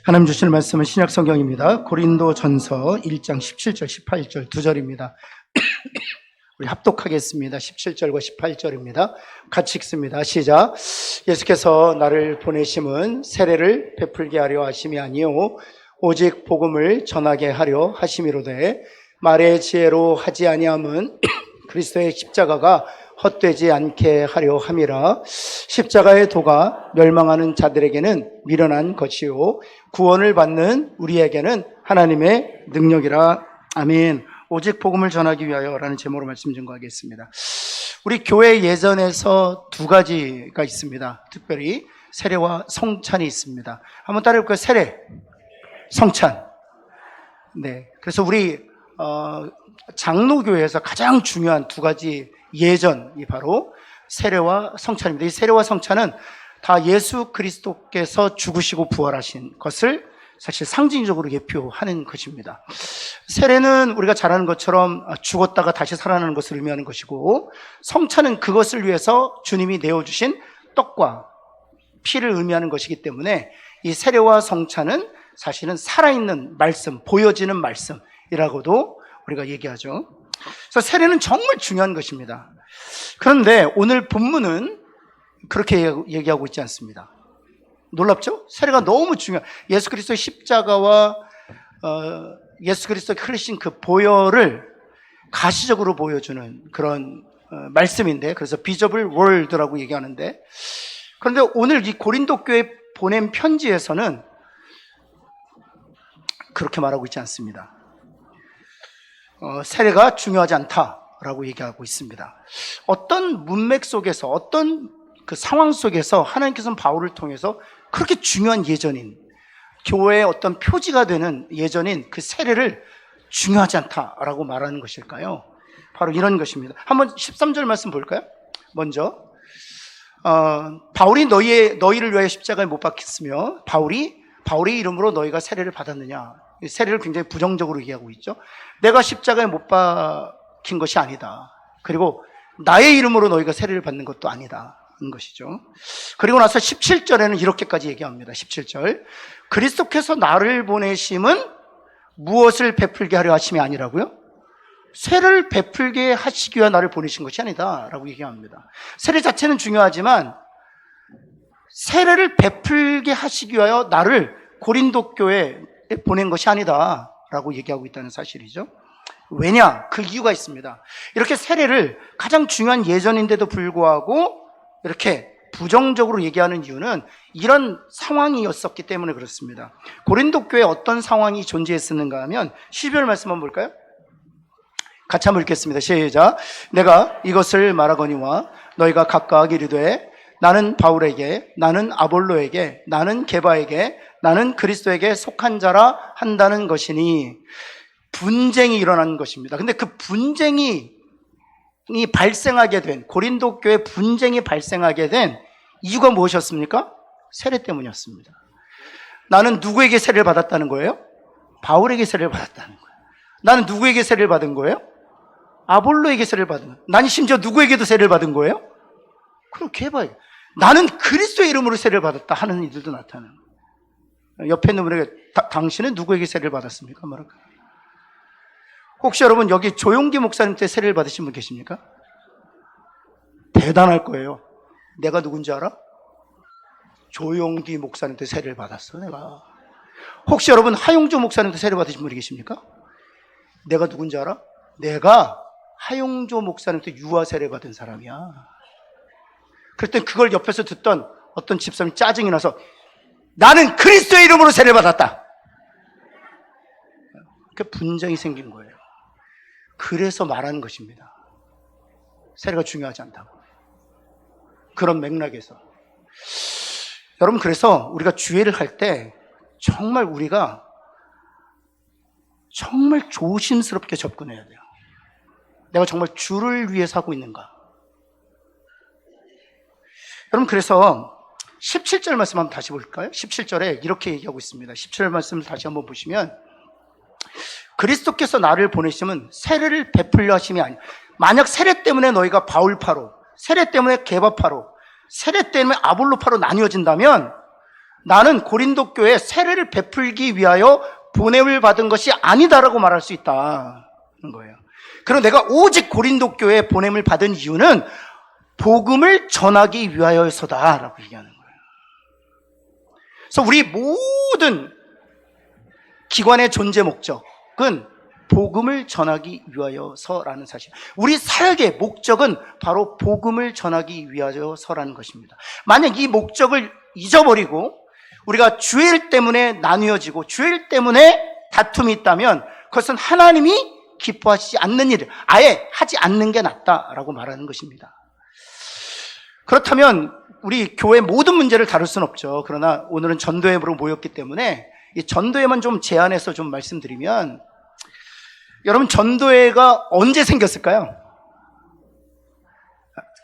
하나님 주시는 말씀은 신약 성경입니다. 고린도전서 1장 17절, 18절 두 절입니다. 우리 합독하겠습니다. 17절과 18절입니다. 같이 읽습니다. 시작. 예수께서 나를 보내심은 세례를 베풀게 하려 하심이 아니요 오직 복음을 전하게 하려 하심이로되 말의 지혜로 하지 아니함은 그리스도의 십자가가 헛되지 않게 하려 함이라. 십자가의 도가 멸망하는 자들에게는 미련한 것이요 구원을 받는 우리에게는 하나님의 능력이라. 아멘. 오직 복음을 전하기 위하여 라는 제목으로 말씀 증거하겠습니다. 우리 교회 예전에서 두 가지가 있습니다. 특별히 세례와 성찬이 있습니다. 한번 따라해볼까요? 세례, 성찬. 네. 그래서 우리 장로교회에서 가장 중요한 두 가지 예전이 바로 세례와 성찬입니다. 이 세례와 성찬은 다 예수 그리스도께서 죽으시고 부활하신 것을 사실 상징적으로 예표하는 것입니다. 세례는 우리가 잘 아는 것처럼 죽었다가 다시 살아나는 것을 의미하는 것이고, 성찬은 그것을 위해서 주님이 내어주신 떡과 피를 의미하는 것이기 때문에 이 세례와 성찬은 사실은 살아있는 말씀, 보여지는 말씀이라고도 우리가 얘기하죠. 그래서 세례는 정말 중요한 것입니다. 그런데 오늘 본문은 그렇게 얘기하고 있지 않습니다. 놀랍죠? 세례가 너무 중요한, 예수 그리스도의 십자가와 예수 그리스도가 흘리신 그 보혈을 가시적으로 보여주는 그런 말씀인데, 그래서 비저블 월드라고 얘기하는데, 그런데 오늘 이 고린도 교회 보낸 편지에서는 그렇게 말하고 있지 않습니다. 세례가 중요하지 않다라고 얘기하고 있습니다. 어떤 문맥 속에서, 어떤 그 상황 속에서 하나님께서는 바울을 통해서 그렇게 중요한 예전인, 교회의 어떤 표지가 되는 예전인 그 세례를 중요하지 않다라고 말하는 것일까요? 바로 이런 것입니다. 한번 13절 말씀 볼까요? 먼저 바울이 너희를 위하여 십자가에 못 박혔으며 바울의 이름으로 너희가 세례를 받았느냐. 세례를 굉장히 부정적으로 얘기하고 있죠. 내가 십자가에 못 박힌 것이 아니다. 그리고 나의 이름으로 너희가 세례를 받는 것도 아니다 하는 것이죠. 그리고 나서 17절에는 이렇게까지 얘기합니다. 17절. 그리스도께서 나를 보내심은 무엇을 베풀게 하려 하심이 아니라고요? 세례를 베풀게 하시기 위해 나를 보내신 것이 아니다 라고 얘기합니다. 세례 자체는 중요하지만 세례를 베풀게 하시기 위하여 나를 고린도 교회에 보낸 것이 아니다 라고 얘기하고 있다는 사실이죠. 왜냐? 그 이유가 있습니다. 이렇게 세례를 가장 중요한 예전인데도 불구하고 이렇게 부정적으로 얘기하는 이유는 이런 상황이었었기 때문에 그렇습니다. 고린도 교회에 어떤 상황이 존재했었는가 하면 12절 말씀 한번 볼까요? 같이 한번 읽겠습니다. 시작. 내가 이것을 말하거니와 너희가 각각 이르되 나는 바울에게, 나는 아볼로에게, 나는 게바에게, 나는 그리스도에게 속한 자라 한다는 것이니, 분쟁이 일어난 것입니다. 근데 그 분쟁이 발생하게 된, 고린도 교회 분쟁이 발생하게 된 이유가 무엇이었습니까? 세례 때문이었습니다. 나는 누구에게 세례를 받았다는 거예요? 바울에게 세례를 받았다는 거예요. 나는 누구에게 세례를 받은 거예요? 아볼로에게 세례를 받은 거예요. 나는 심지어 누구에게도 세례를 받은 거예요? 그렇게 해봐요. 나는 그리스도의 이름으로 세례를 받았다 하는 이들도 나타나는 거예요. 옆에 있는 분에게 당신은 누구에게 세례를 받았습니까? 뭐랄까? 혹시 여러분 여기 조용기 목사님 때 세례를 받으신 분 계십니까? 대단할 거예요. 내가 누군지 알아? 조용기 목사님 때 세례를 받았어 내가. 혹시 여러분 하용조 목사님 때 세례를 받으신 분이 계십니까? 내가 누군지 알아? 내가 하용조 목사님 때 유아 세례 받은 사람이야. 그럴 땐 그걸 옆에서 듣던 어떤 집사람이 짜증이 나서 나는 그리스도의 이름으로 세례를 받았다. 그 분쟁이 생긴 거예요. 그래서 말하는 것입니다. 세례가 중요하지 않다고. 그런 맥락에서. 여러분, 그래서 우리가 주례를 할 때 정말 우리가 정말 조심스럽게 접근해야 돼요. 내가 정말 주를 위해서 하고 있는가? 여러분, 그래서 17절 말씀 한번 다시 볼까요? 17절에 이렇게 얘기하고 있습니다. 17절 말씀을 다시 한번 보시면, 그리스도께서 나를 보내시면 세례를 베풀려 하심이 아니야. 만약 세례 때문에 너희가 바울파로, 세례 때문에 게바파로, 세례 때문에 아볼로파로 나뉘어진다면 나는 고린도 교회에 세례를 베풀기 위하여 보냄을 받은 것이 아니다라고 말할 수 있다는 거예요. 그리고 내가 오직 고린도 교회에 보냄을 받은 이유는 복음을 전하기 위하여서다라고 얘기하는 거예요. 그래서 우리 모든 기관의 존재 목적은 복음을 전하기 위하여서라는 사실. 우리 사역의 목적은 바로 복음을 전하기 위하여서라는 것입니다. 만약 이 목적을 잊어버리고 우리가 주일 때문에 나뉘어지고 주일 때문에 다툼이 있다면 그것은 하나님이 기뻐하시지 않는 일을 아예 하지 않는 게 낫다라고 말하는 것입니다. 그렇다면 우리 교회 모든 문제를 다룰 수는 없죠. 그러나 오늘은 전도회로 모였기 때문에 이 전도회만 좀 제안해서 좀 말씀드리면, 여러분 전도회가 언제 생겼을까요?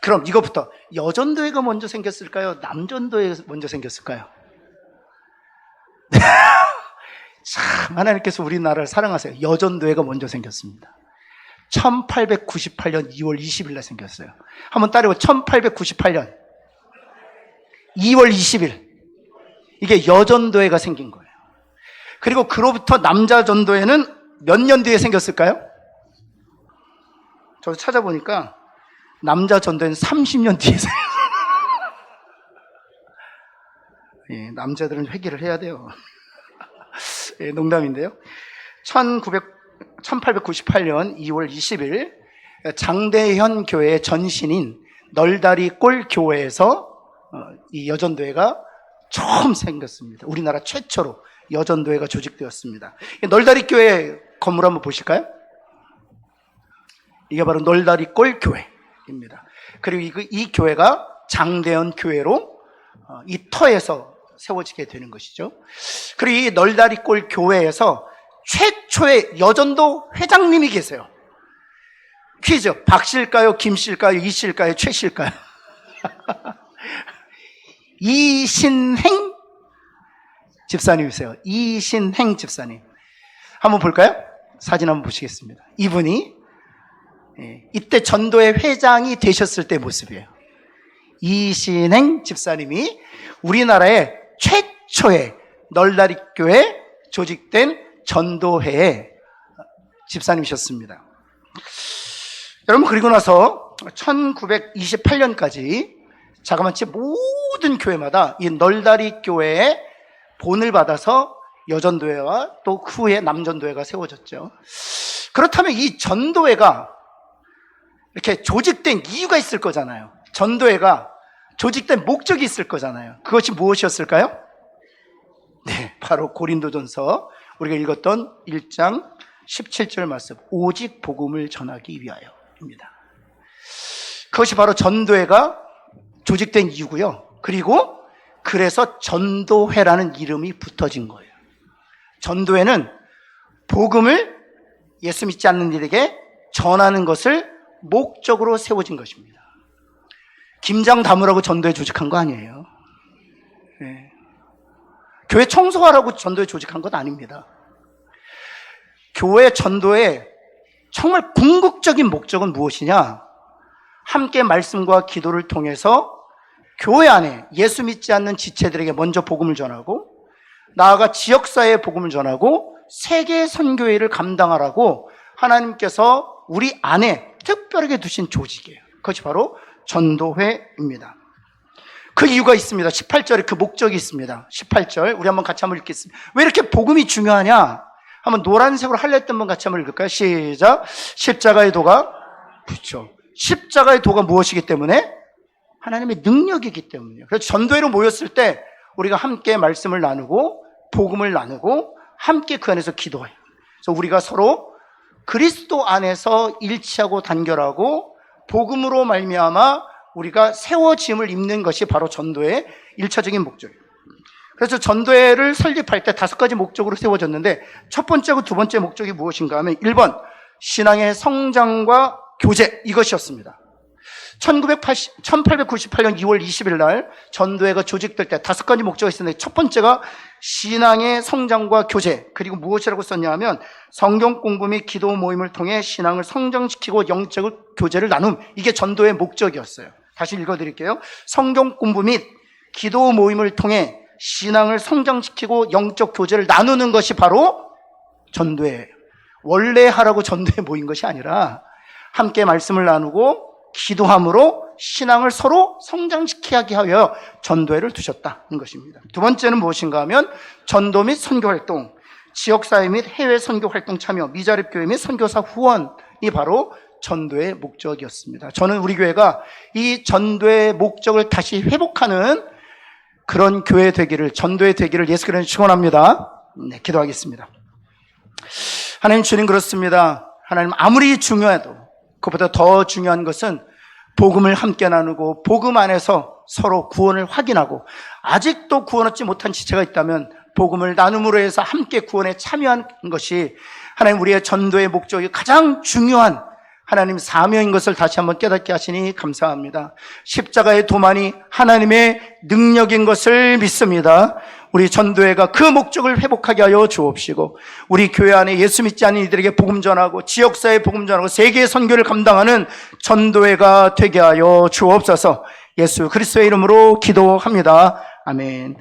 그럼 이것부터, 여전도회가 먼저 생겼을까요? 남전도회가 먼저 생겼을까요? 참 하나님께서 우리나라를 사랑하세요. 여전도회가 먼저 생겼습니다. 1898년 2월 20일 날 생겼어요. 한번 따라해보. 1898년 2월 20일 이게 여전도회가 생긴 거예요. 그리고 그로부터 남자전도회는 몇 년 뒤에 생겼을까요? 저도 찾아보니까 남자전도회는 30년 뒤에 생겼어요. 예, 남자들은 회개를 해야 돼요. 예, 농담인데요. 1898년 2월 20일 장대현 교회의 전신인 널다리골 교회에서 이 여전도회가 처음 생겼습니다. 우리나라 최초로 여전도회가 조직되었습니다. 널다리 교회 건물 한번 보실까요? 이게 바로 널다리골 교회입니다. 그리고 이 교회가 장대현 교회로 이 터에서 세워지게 되는 것이죠. 그리고 이 널다리골 교회에서 최초의 여전도 회장님이 계세요. 퀴즈, 박씨일까요? 김씨일까요? 이씨일까요? 최씨일까요? 이신행 집사님이세요. 이신행 집사님. 한번 볼까요? 사진 한번 보시겠습니다. 이분이 이때 전도회 회장이 되셨을 때 모습이에요. 이신행 집사님이 우리나라의 최초의 널다리교회 조직된 전도회의 집사님이셨습니다. 여러분, 그리고 나서 1928년까지 자그마치 모든 교회마다 이 널다리 교회의 본을 받아서 여전도회와 또 그 후에 남전도회가 세워졌죠. 그렇다면 이 전도회가 이렇게 조직된 이유가 있을 거잖아요. 전도회가 조직된 목적이 있을 거잖아요. 그것이 무엇이었을까요? 네, 바로 고린도전서 우리가 읽었던 1장 17절 말씀, 오직 복음을 전하기 위하여입니다. 그것이 바로 전도회가 조직된 이유고요. 그리고 그래서 전도회라는 이름이 붙어진 거예요. 전도회는 복음을 예수 믿지 않는 이들에게 전하는 것을 목적으로 세워진 것입니다. 김장 담으라고 전도회 조직한 거 아니에요. 네. 교회 청소하라고 전도회 조직한 것 아닙니다. 교회 전도의 정말 궁극적인 목적은 무엇이냐? 함께 말씀과 기도를 통해서 교회 안에 예수 믿지 않는 지체들에게 먼저 복음을 전하고, 나아가 지역사회에 복음을 전하고 세계 선교회를 감당하라고 하나님께서 우리 안에 특별하게 두신 조직이에요. 그것이 바로 전도회입니다. 그 이유가 있습니다. 18절에 그 목적이 있습니다. 18절 우리 한번 같이 한번 읽겠습니다. 왜 이렇게 복음이 중요하냐? 한번 노란색으로 할랬던 분 같이 한번 읽을까요? 시작. 십자가의 도가, 그렇죠. 십자가의 도가 무엇이기 때문에? 하나님의 능력이기 때문이에요. 그래서 전도회로 모였을 때 우리가 함께 말씀을 나누고 복음을 나누고 함께 그 안에서 기도해요. 그래서 우리가 서로 그리스도 안에서 일치하고 단결하고 복음으로 말미암아 우리가 세워짐을 입는 것이 바로 전도의 1차적인 목적이에요. 그래서 전도회를 설립할 때 5가지 목적으로 세워졌는데, 첫 번째고 두 번째 목적이 무엇인가 하면 1번 신앙의 성장과 교제, 이것이었습니다. 1898년 2월 20일 날 전도회가 조직될 때 5가지 목적이 있었는데, 첫 번째가 신앙의 성장과 교제, 그리고 무엇이라고 썼냐 하면 성경 공부 및 기도 모임을 통해 신앙을 성장시키고 영적 교제를 나눔, 이게 전도의 목적이었어요. 다시 읽어드릴게요. 성경 공부 및 기도 모임을 통해 신앙을 성장시키고 영적 교제를 나누는 것이 바로 전도예요. 원래 하라고 전도에 모인 것이 아니라 함께 말씀을 나누고 기도함으로 신앙을 서로 성장시키게 하여 전도회를 두셨다는 것입니다. 두 번째는 무엇인가 하면 전도 및 선교활동, 지역사회 및 해외 선교활동 참여, 미자립교회 및 선교사 후원이 바로 전도의 목적이었습니다. 저는 우리 교회가 이 전도의 목적을 다시 회복하는 그런 교회 되기를, 전도의 되기를 예수 그리스도로 축원합니다. 네, 기도하겠습니다. 하나님 주님, 그렇습니다. 하나님 아무리 중요해도 그보다 더 중요한 것은 복음을 함께 나누고 복음 안에서 서로 구원을 확인하고, 아직도 구원 얻지 못한 지체가 있다면 복음을 나눔으로 해서 함께 구원에 참여하는 것이 하나님 우리의 전도의 목적이 가장 중요한 하나님 사명인 것을 다시 한번 깨닫게 하시니 감사합니다. 십자가의 도만이 하나님의 능력인 것을 믿습니다. 우리 전도회가 그 목적을 회복하게 하여 주옵시고, 우리 교회 안에 예수 믿지 않는 이들에게 복음 전하고 지역사회 복음 전하고 세계 선교를 감당하는 전도회가 되게 하여 주옵소서. 예수 그리스도의 이름으로 기도합니다. 아멘.